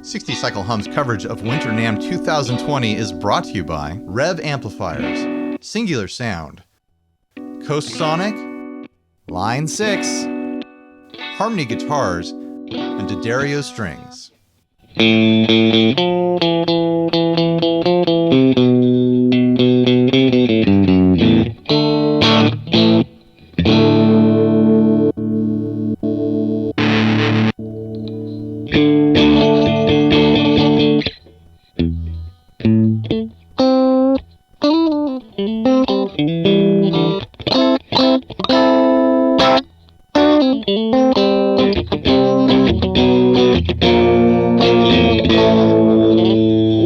60 Cycle Hum's coverage of Winter NAMM 2020 is brought to you by Rev Amplifiers, Singular Sound, Coast Sonic, Line 6, Harmony Guitars, and D'Addario Strings.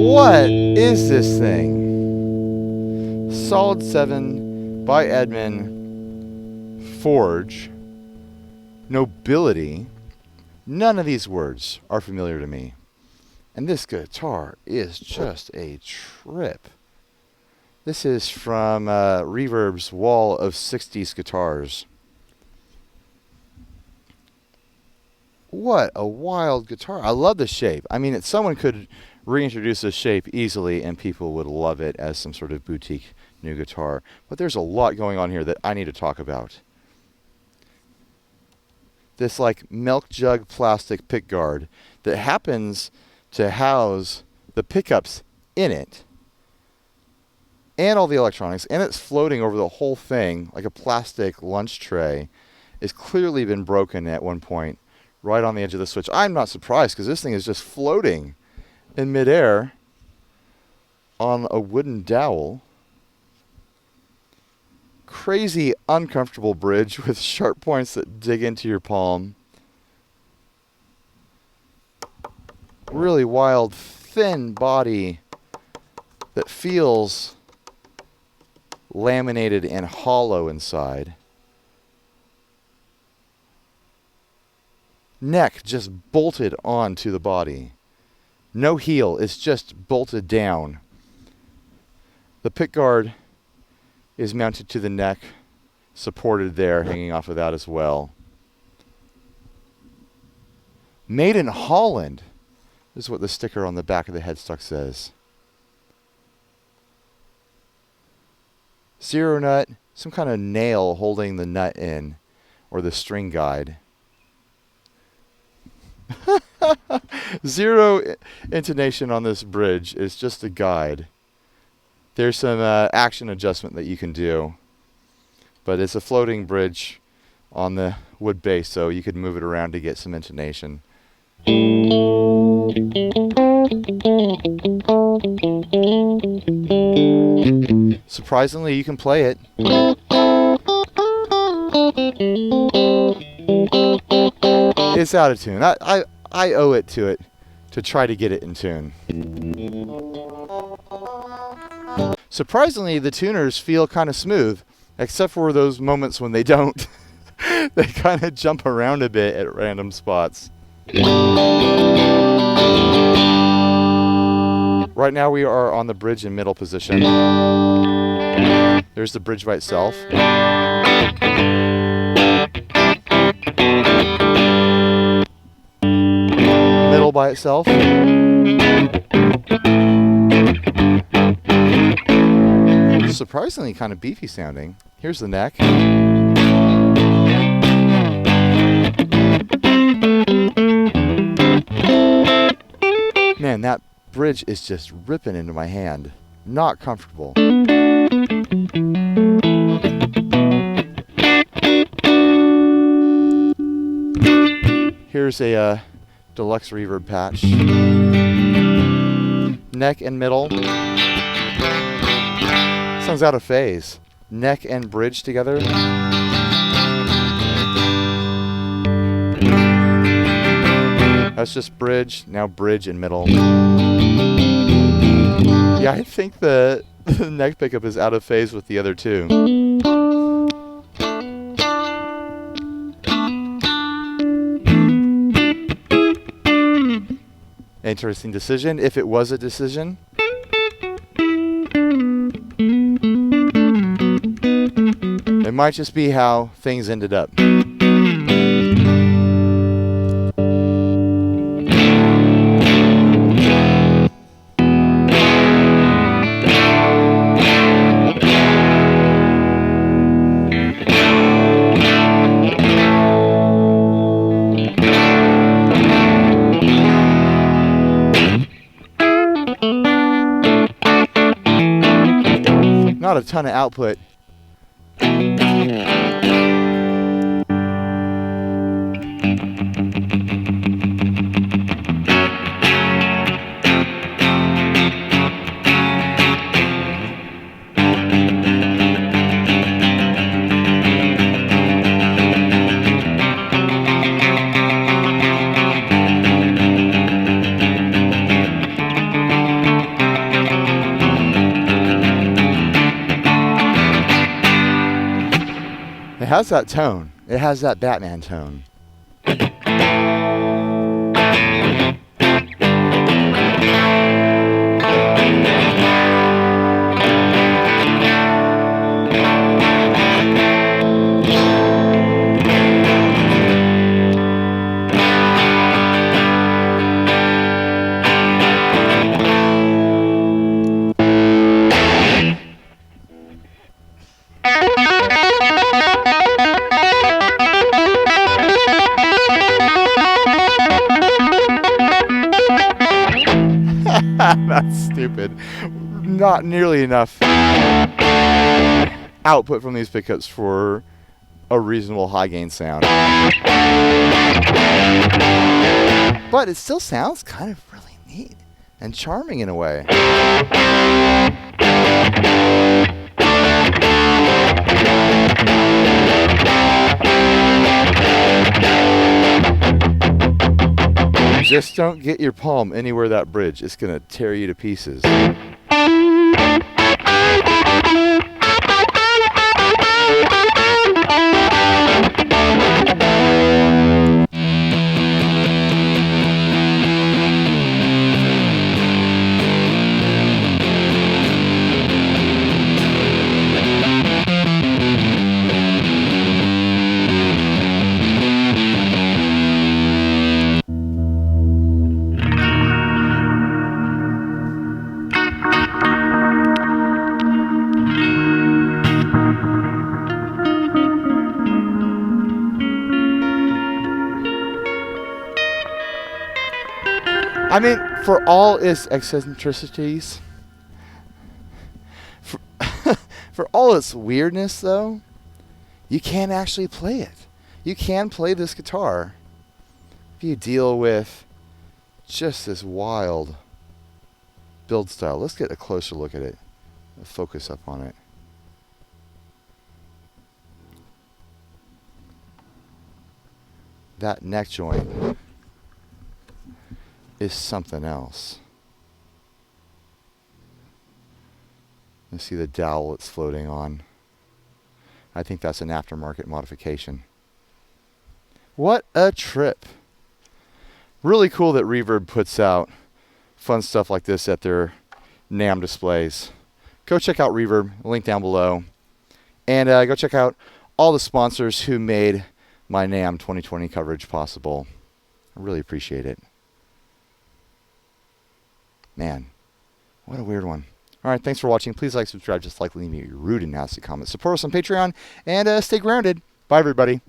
What is this thing? Solid 7 by Egmond, Forge, Nobility. None of these words are familiar to me. And this guitar is just a trip. This is from Reverb's Wall of 60s Guitars. What a wild guitar. I love the shape. I mean, someone could reintroduce this shape easily and people would love it as some sort of boutique new guitar. But there's a lot going on here that I need to talk about. This like milk jug plastic pickguard that happens to house the pickups in it and all the electronics, and it's floating over the whole thing like a plastic lunch tray, is clearly been broken at one point right on the edge of the switch. I'm not surprised because this thing is just floating in midair on a wooden dowel. Crazy uncomfortable bridge with sharp points that dig into your palm. Really wild, thin body that feels laminated and hollow inside. Neck just bolted onto the body. No heel, it's just bolted down. The pickguard is mounted to the neck, supported there, hanging off of that as well. Made in Holland. This is what the sticker on the back of the headstock says. Zero nut, some kind of nail holding the nut in, or the string guide. Zero intonation on this bridge. It's just a guide. There's some action adjustment that you can do, but it's a floating bridge on the wood base, so you could move it around to get some intonation. Surprisingly, you can play it. It's out of tune. I owe it to try to get it in tune. Surprisingly, the tuners feel kind of smooth, except for those moments when they don't. They kind of jump around a bit at random spots. Right now we are on the bridge in middle position. There's the bridge by itself. Middle by itself. Surprisingly kind of beefy sounding. Here's the neck. Man, that bridge is just ripping into my hand. Not comfortable. Here's a deluxe reverb patch. Neck and middle. Sounds out of phase. Neck and bridge together. That's just bridge, now bridge and middle. Yeah, I think the neck pickup is out of phase with the other two. Interesting decision, if it was a decision. It might just be how things ended up. not a ton of output. It has that tone. It has that Batman tone. That's stupid. Not nearly enough output from these pickups for a reasonable high gain sound. But it still sounds kind of really neat and charming in a way. Just don't get your palm anywhere that bridge. It's going to tear you to pieces. I mean, for all its eccentricities, for all its weirdness, though, you can actually play it. You can play this guitar if you deal with just this wild build style. Let's get a closer look at it. Focus up on it. That neck joint is something else. You see the dowel it's floating on. I think that's an aftermarket modification. What a trip. Really cool that Reverb puts out fun stuff like this at their NAMM displays. Go check out Reverb, link down below. And go check out all the sponsors who made my NAMM 2020 coverage possible. I really appreciate it. Man, what a weird one. All right, thanks for watching. Please like, subscribe, just like, leave me your rude and nasty comments. Support us on Patreon, and stay grounded. Bye, everybody.